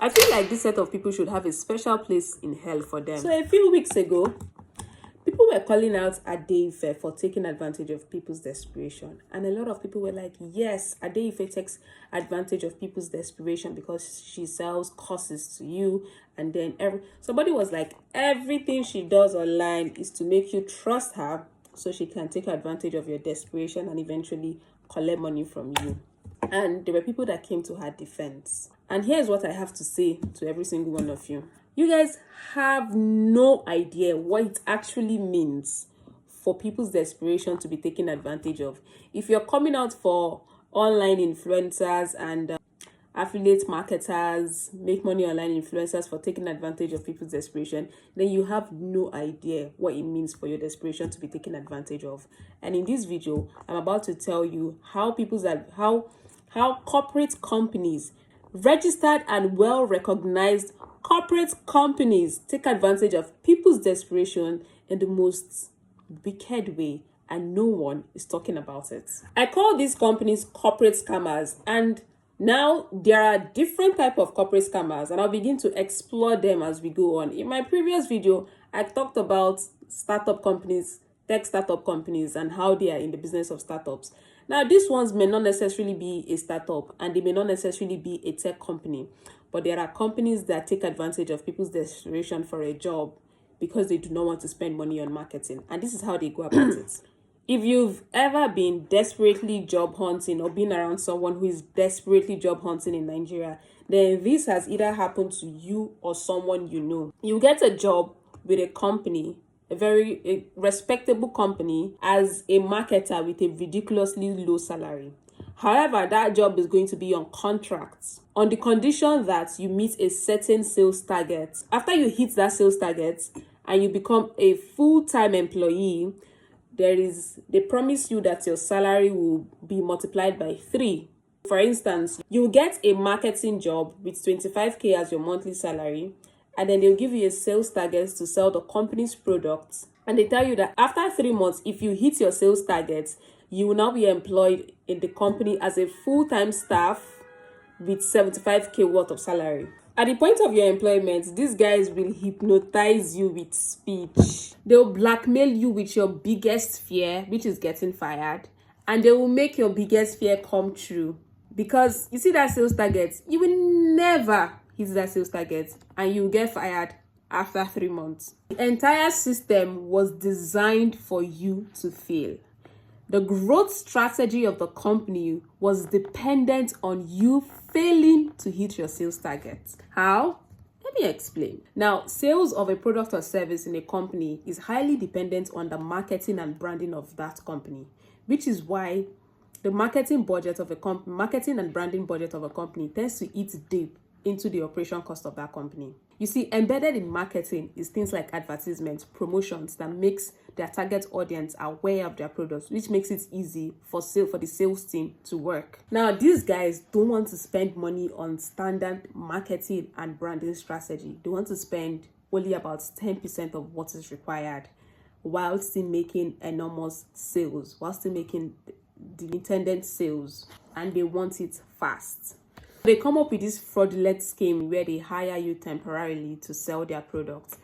I feel like this set of people should have a special place in hell for them. So a few weeks ago, people were calling out Adeife for taking advantage of people's desperation. And a lot of people were like, yes, Adeife takes advantage of people's desperation because she sells courses to you. And then somebody was like, everything she does online is to make you trust her so she can take advantage of your desperation and eventually collect money from you. And there were people that came to her defense. And here's what I have to say to every single one of you. You guys have no idea what it actually means for people's desperation to be taken advantage of. If you're coming out for online influencers and affiliate marketers, make money online influencers for taking advantage of people's desperation, then you have no idea what it means for your desperation to be taken advantage of. And in this video, I'm about to tell you how corporate companies, registered and well-recognized corporate companies, take advantage of people's desperation in the most wicked way, and no one is talking about it. I call these companies corporate scammers, and now there are different types of corporate scammers, and I'll begin to explore them as we go on. In my previous video, I talked about startup companies, tech startup companies, and how they are in the business of startups. Now, these ones may not necessarily be a startup and they may not necessarily be a tech company, but there are companies that take advantage of people's desperation for a job because they do not want to spend money on marketing. And this is how they go about it. If you've ever been desperately job hunting or been around someone who is desperately job hunting in Nigeria, then this has either happened to you or someone you know. You get a job with a company, a respectable company, as a marketer with a ridiculously low salary. However, that job is going to be on contract on the condition that you meet a certain sales target. After you hit that sales target and you become a full-time employee, they promise you that your salary will be multiplied by 3. For instance, you get a marketing job with 25k as your monthly salary, and then they'll give you a sales target to sell the company's products. And they tell you that after 3 months, if you hit your sales targets, you will now be employed in the company as a full-time staff with 75k worth of salary. At the point of your employment, these guys will hypnotize you with speech. They'll blackmail you with your biggest fear, which is getting fired. And they will make your biggest fear come true. Because you see that sales target, you will never hit that sales target and you get fired after 3 months. The entire system was designed for you to fail. The growth strategy of the company was dependent on you failing to hit your sales target. How? Let me explain. Now, sales of a product or service in a company is highly dependent on the marketing and branding of that company, which is why the marketing and branding budget of a company tends to eat deep into the operation cost of that company. You see, embedded in marketing is things like advertisements, promotions that makes their target audience aware of their products, which makes it easy for the sales team to work. Now, these guys don't want to spend money on standard marketing and branding strategy. They want to spend only about 10% of what is required while still making enormous sales, while still making the intended sales, and they want it fast. They come up with this fraudulent scheme where they hire you temporarily to sell their products.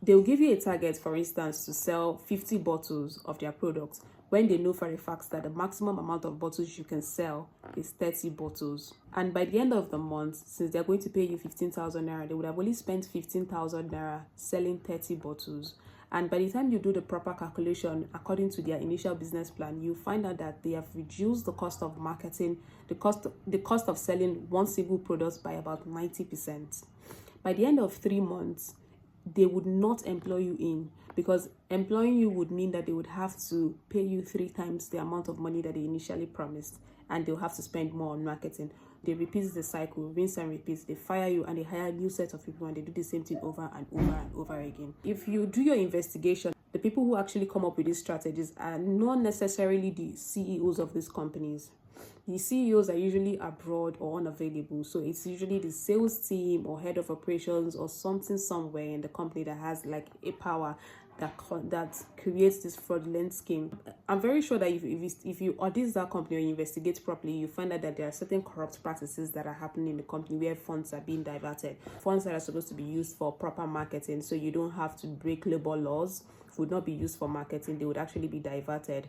They'll give you a target, for instance, to sell 50 bottles of their products when they know for a fact that the maximum amount of bottles you can sell is 30 bottles. And by the end of the month, since they're going to pay you 15,000 naira, they would have only spent 15,000 naira selling 30 bottles. And by the time you do the proper calculation, according to their initial business plan, you find out that they have reduced the cost of marketing, the cost of selling one single product by about 90%. By the end of 3 months, they would not employ you in, because employing you would mean that they would have to pay you 3 times the amount of money that they initially promised, and they'll have to spend more on marketing. They repeat the cycle, rinse and repeat. They fire you and they hire a new set of people and they do the same thing over and over and over again. If you do your investigation, the people who actually come up with these strategies are not necessarily the CEOs of these companies. The CEOs are usually abroad or unavailable. So it's usually the sales team or head of operations or something somewhere in the company that has like a power that creates this fraudulent scheme. I'm very sure that if you audit that company or you investigate properly, you find out that there are certain corrupt practices that are happening in the company where funds are being diverted, funds that are supposed to be used for proper marketing, so you don't have to break labor laws, would not be used for marketing. They would actually be diverted,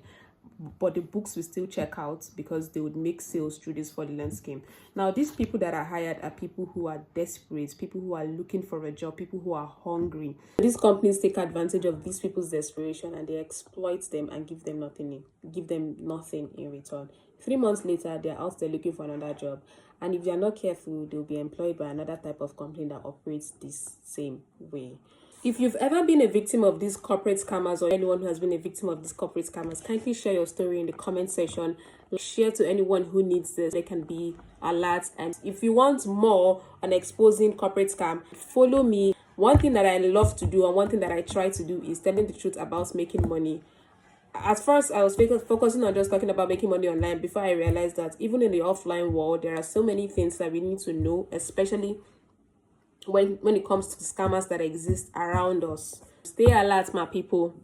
but the books will still check out because they would make sales through this fraudulent scheme. Now, these people that are hired are people who are desperate, people who are looking for a job, people who are hungry. These companies take advantage of these people's desperation and they exploit them and give them nothing in return. 3 months later, they're out there looking for another job. And if they're not careful, they'll be employed by another type of company that operates this same way. If you've ever been a victim of these corporate scammers, or anyone who has been a victim of these corporate scammers, kindly share your story in the comment section. Share to anyone who needs this. They can be alert. And if you want more on exposing corporate scam, follow me. One thing that I love to do and one thing that I try to do is telling the truth about making money. At first, I was focusing on just talking about making money online before I realized that even in the offline world, there are so many things that we need to know, especially when it comes to scammers that exist around us. Stay alert, my people.